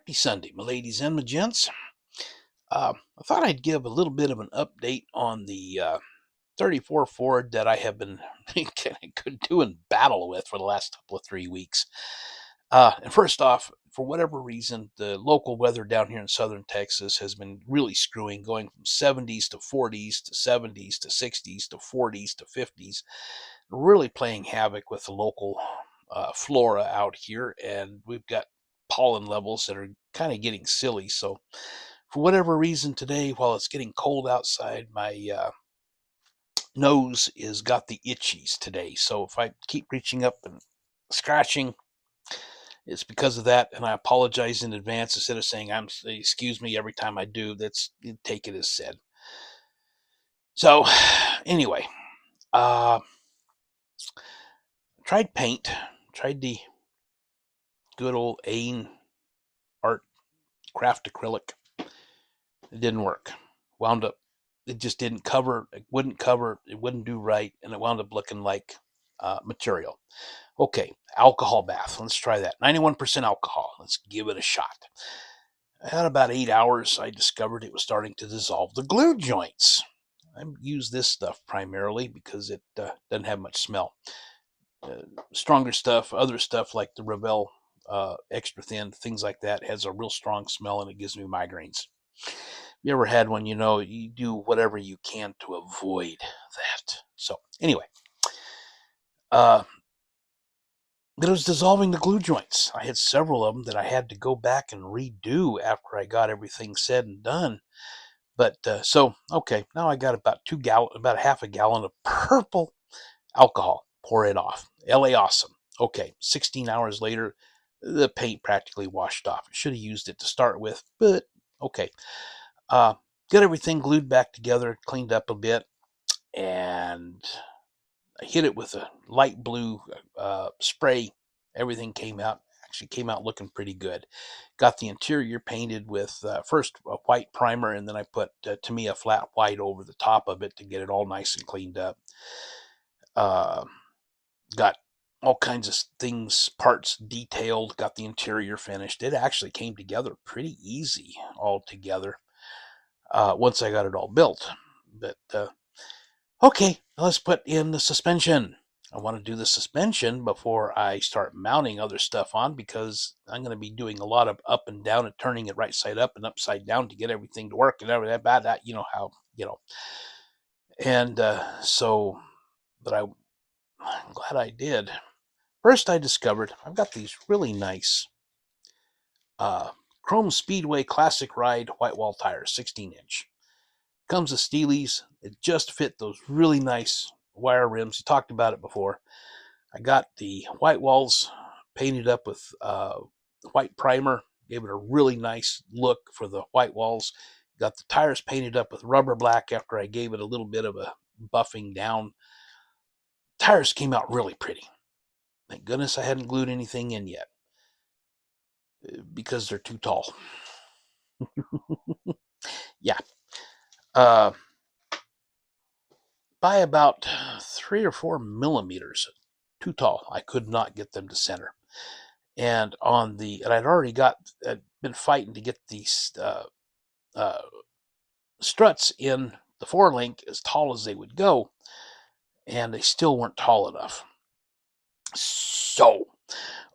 Happy Sunday, my ladies and my gents. I thought I'd give a little bit of an update on the 34 Ford that I have been doing battle with for the last couple of 3 weeks. And first off, for whatever reason, the local weather down here in southern Texas has been really screwing, going from 70s to 40s to 70s to 60s to 40s to 50s, really playing havoc with the local flora out here. And we've got pollen levels that are kind of getting silly. So, for whatever reason today, while it's getting cold outside, my nose is got the itchies today. So if I keep reaching up and scratching, it's because of that, and I apologize in advance. Instead of saying excuse me every time I do, that's take it as said. So anyway, uh, tried paint, tried the good old Ain Art Craft acrylic. It didn't work. Wound up, it just didn't cover. It wouldn't cover. It wouldn't do right, and it wound up looking like material. Okay, alcohol bath. Let's try that. 91% alcohol. Let's give it a shot. At about 8 hours, I discovered it was starting to dissolve the glue joints. I use this stuff primarily because it doesn't have much smell. Stronger stuff, other stuff like the Revel extra thin, things like that, has a real strong smell and it gives me migraines. You ever had one? You do whatever you can to avoid that. So anyway, it was dissolving the glue joints. I had several of them that I had to go back and redo after I got everything said and done. But okay, now I got about half a gallon of purple alcohol. Pour it off. LA awesome. Okay, 16 hours later, the paint practically washed off. I should have used it to start with, but okay. Got everything glued back together, cleaned up a bit, and I hit it with a light blue spray. Everything actually came out looking pretty good. Got the interior painted with first a white primer, and then I put Tamiya flat white over the top of it to get it all nice and cleaned up. Got all kinds of things, parts detailed, got the interior finished. It actually came together pretty easy all together once I got it all built. But okay, let's put in the suspension. I want to do the suspension before I start mounting other stuff on because I'm going to be doing a lot of up and down and turning it right side up and upside down to get everything to work and everything about that. You know how, And but I'm glad I did. First, I discovered I've got these really nice Chrome Speedway Classic Ride white wall tires, 16-inch. Comes with Steelies. It just fit those really nice wire rims. We talked about it before. I got the white walls painted up with white primer. Gave it a really nice look for the white walls. Got the tires painted up with rubber black after I gave it a little bit of a buffing down. Tires came out really pretty. Thank goodness I hadn't glued anything in yet because they're too tall. Yeah. By about 3 or 4 millimeters too tall. I could not get them to center. And I'd already been fighting to get these struts in the four-link as tall as they would go, and they still weren't tall enough. So,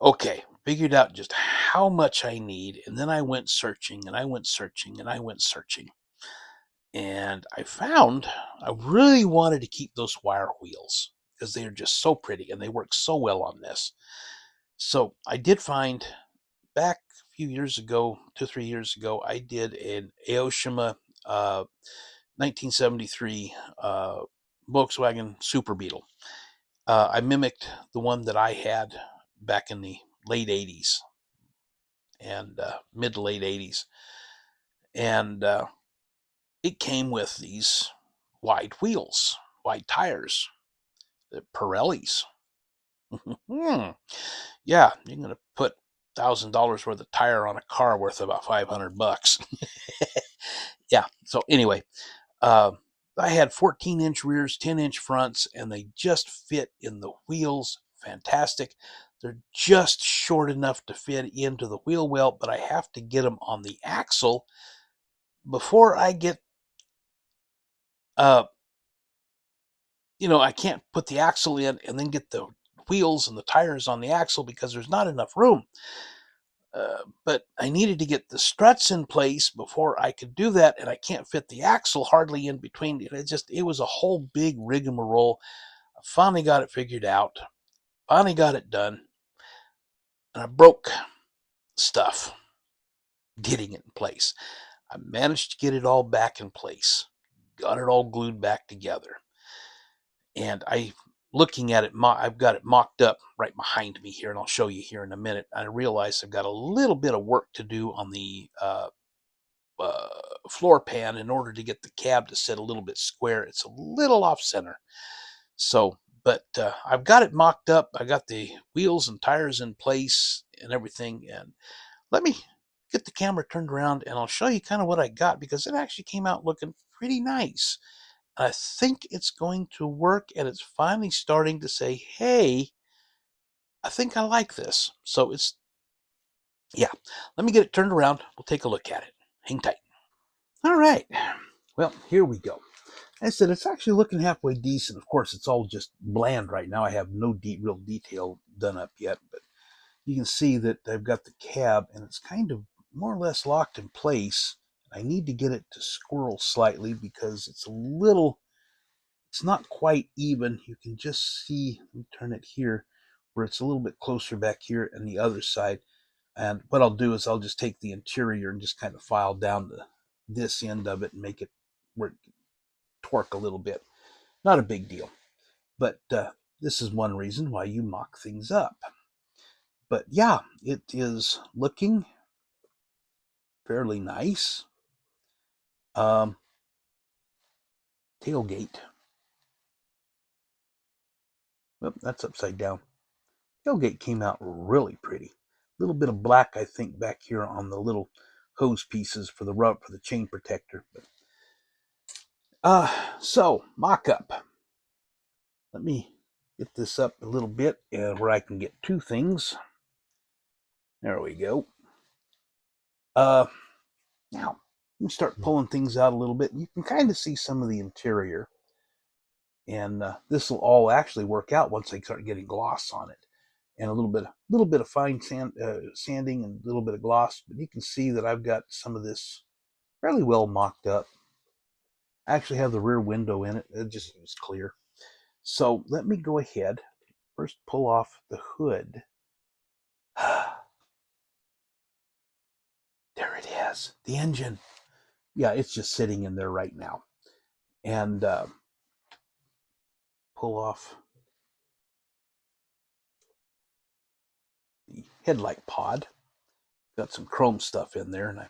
okay, figured out just how much I need, and then I went searching, and I went searching, and I went searching. And I found I really wanted to keep those wire wheels because they are just so pretty and they work so well on this. So I did find back a few years ago, 2-3 years ago, I did an Aoshima 1973 Volkswagen Super Beetle. I mimicked the one that I had back in the late 80s and mid to late 80s. And it came with these wide wheels, wide tires, the Pirellis. Yeah, you're going to put $1,000 worth of tire on a car worth about $500. Yeah, so anyway, I had 14-inch rears, 10-inch fronts, and they just fit in the wheels fantastic. They're just short enough to fit into the wheel well, but I have to get them on the axle before I get, uh, I can't put the axle in and then get the wheels and the tires on the axle because there's not enough room. But I needed to get the struts in place before I could do that, and I can't fit the axle hardly in between. It was a whole big rigmarole. I finally got it figured out, finally got it done, and I broke stuff getting it in place. I managed to get it all back in place, got it all glued back together, and looking at it, I've got it mocked up right behind me here, and I'll show you here in a minute. I realize I've got a little bit of work to do on the floor pan in order to get the cab to sit a little bit square. It's a little off center. So, but I've got it mocked up. I got the wheels and tires in place and everything. And let me get the camera turned around and I'll show you kind of what I got, because it actually came out looking pretty nice. I think it's going to work, and it's finally starting to say, hey, I think I like this. So yeah, let me get it turned around. We'll take a look at it. Hang tight. All right. Well, here we go. I said it's actually looking halfway decent. Of course, it's all just bland right now. I have no real detail done up yet, but you can see that I've got the cab and it's kind of more or less locked in place. I need to get it to squirrel slightly because it's not quite even. You can just see, let me turn it here, where it's a little bit closer back here and the other side. And what I'll do is I'll just take the interior and just kind of file down this end of it and make it where it torque a little bit. Not a big deal. But this is one reason why you mock things up. But yeah, it is looking fairly nice. Tailgate. Oop, that's upside down. Tailgate came out really pretty. A little bit of black, I think, back here on the little hose pieces for the chain protector. So mock up. Let me get this up a little bit where I can get two things. There we go. Now let me start pulling things out a little bit. You can kind of see some of the interior, and this will all actually work out once I start getting gloss on it, and a little bit of fine sanding and a little bit of gloss. But you can see that I've got some of this fairly well mocked up. I actually have the rear window in it. It just is clear. So let me go ahead first, pull off the hood. There it is, the engine. Yeah, it's just sitting in there right now. And pull off the headlight pod. Got some chrome stuff in there, and I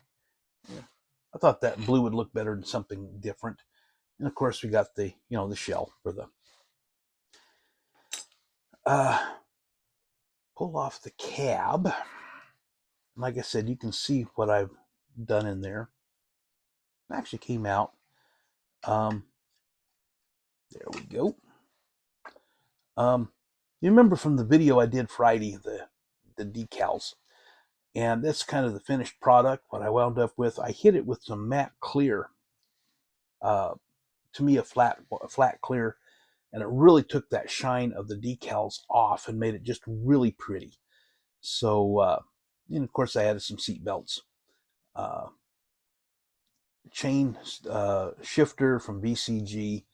thought that blue would look better than something different. And of course, we got the shell for the pull off the cab. Like I said, you can see what I've done in there. It actually came out. There we go. You remember from the video I did Friday, the decals, and that's kind of the finished product. What I wound up with, I hit it with some matte clear. To me, a flat clear, and it really took that shine of the decals off and made it just really pretty. So, and of course, I added some seat belts, chain shifter from BCG,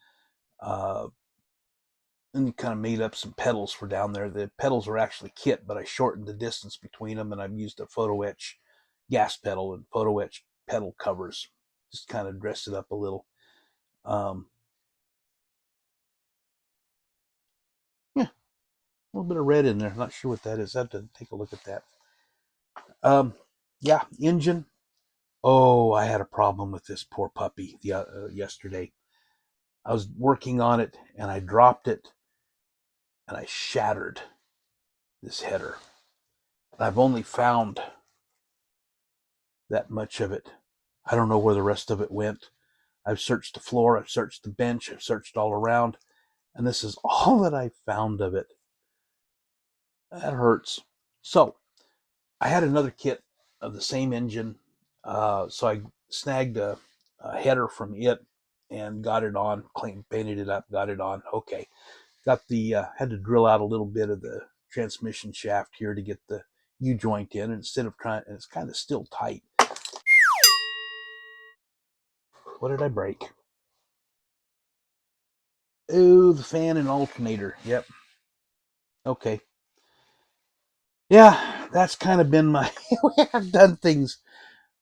and kind of made up some pedals for down there. The pedals were actually kit, but I shortened the distance between them, and I've used a photo etch gas pedal and photo etch pedal covers, just kind of dressed it up a little. Yeah, a little bit of red in there. Not sure what that is. I have to take a look at that. Yeah, engine. Oh, I had a problem with this poor puppy yesterday. I was working on it and I dropped it and I shattered this header. I've only found that much of it. I don't know where the rest of it went. I've searched the floor, I've searched the bench, I've searched all around, and this is all that I found of it. That hurts. So I had another kit of the same engine. So I snagged a header from it and got it on, painted it up, got it on. Okay. Got the, had to drill out a little bit of the transmission shaft here to get the U joint in. And instead of trying, and it's kind of still tight. What did I break? Oh, the fan and alternator. Yep. Okay. Yeah, that's kind of been my. I've done things.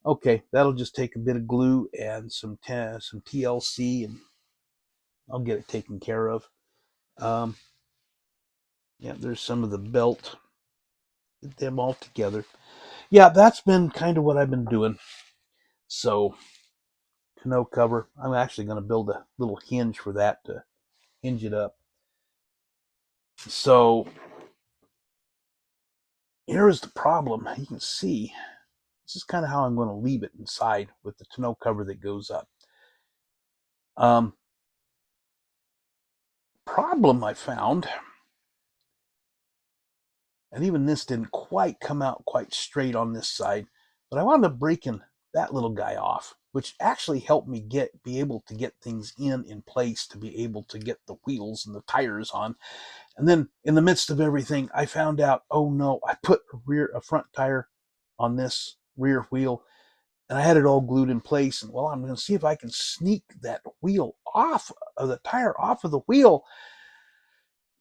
Okay, that'll just take a bit of glue and some TLC, and I'll get it taken care of. Um, yeah, there's some of the belt. Get them all together. Yeah, that's been kind of what I've been doing. So, tonneau cover. I'm actually going to build a little hinge for that to hinge it up. So, here is the problem. You can see this is kind of how I'm going to leave it inside with the tonneau cover that goes up. Problem I found, and even this didn't quite come out quite straight on this side, but I wound up breaking that little guy off, which actually helped me be able to get things in place to be able to get the wheels and the tires on. And then in the midst of everything, I found out, oh no, I put a front tire on this rear wheel, and I had it all glued in place. And well, I'm going to see if I can sneak that wheel off of the tire off of the wheel.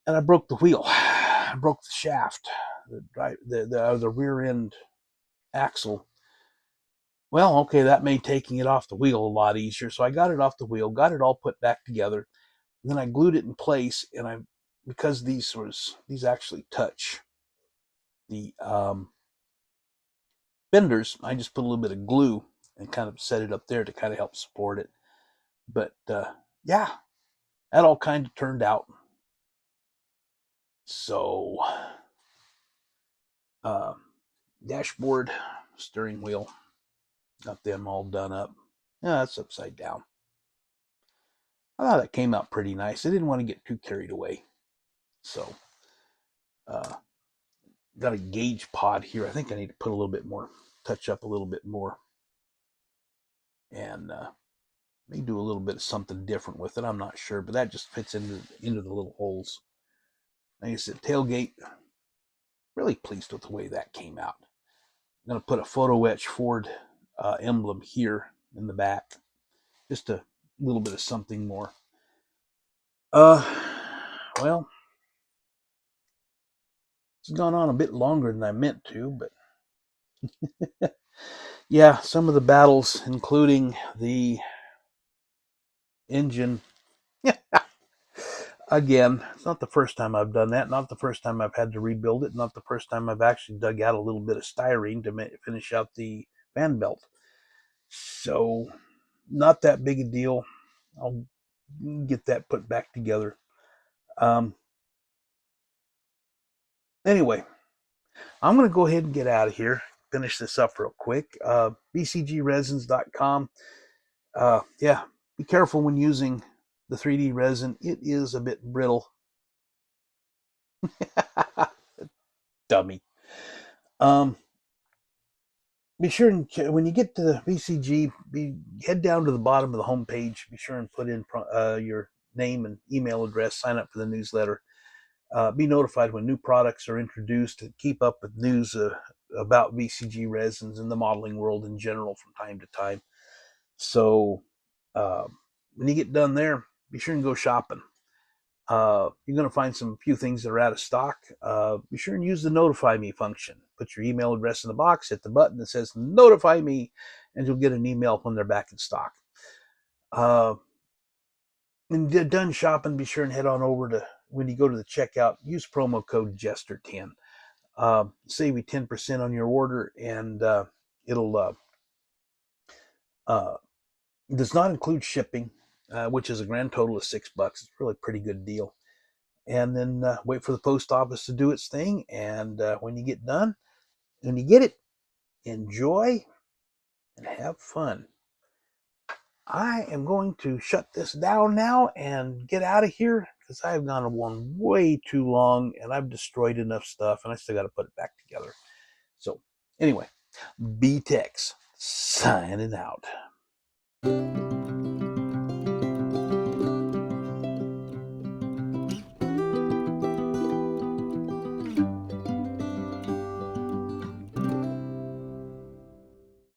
And I broke the wheel. I broke the shaft, the rear end axle. Well, okay, that made taking it off the wheel a lot easier. So I got it off the wheel, got it all put back together, and then I glued it in place. And because these actually touch the fenders, I just put a little bit of glue and kind of set it up there to kind of help support it. But yeah, that all kind of turned out. So dashboard, steering wheel, got them all done up. Yeah, that's upside down. I thought that came out pretty nice. I didn't want to get too carried away. So, got a gauge pod here. I think I need to put a little bit more, touch up a little bit more, and maybe do a little bit of something different with it. I'm not sure, but that just fits into the little holes. Like I said, tailgate. Really pleased with the way that came out. I'm going to put a photo etch Ford emblem here in the back. Just a little bit of something more. Uh, well, it's gone on a bit longer than I meant to, but yeah, some of the battles, including the engine. Again, it's not the first time I've done that. Not the first time I've had to rebuild it. Not the first time I've actually dug out a little bit of styrene to finish out the fan belt. So, not that big a deal. I'll get that put back together. Um, anyway, I'm going to go ahead and get out of here. Finish this up real quick. bcgresins.com. Yeah, be careful when using the 3D resin. It is a bit brittle. Dummy. Um, be sure and when you get to the BCG, head down to the bottom of the homepage. Be sure and put in your name and email address. Sign up for the newsletter. Be notified when new products are introduced, and keep up with news about VCG resins and the modeling world in general from time to time. So when you get done there, be sure and go shopping. You're going to find some few things that are out of stock. Be sure and use the notify me function. Put your email address in the box, hit the button that says notify me, and you'll get an email when they're back in stock. When you're done shopping, be sure and head on over to, when you go to the checkout, use promo code Jester10. Save you 10% on your order, and it'll does not include shipping, which is a grand total of $6. It's really a pretty good deal. And then wait for the post office to do its thing. And when you get done, when you get it, enjoy and have fun. I am going to shut this down now and get out of here. because I've gone on way too long and I've destroyed enough stuff and I still got to put it back together. So anyway, B-Tex signing out.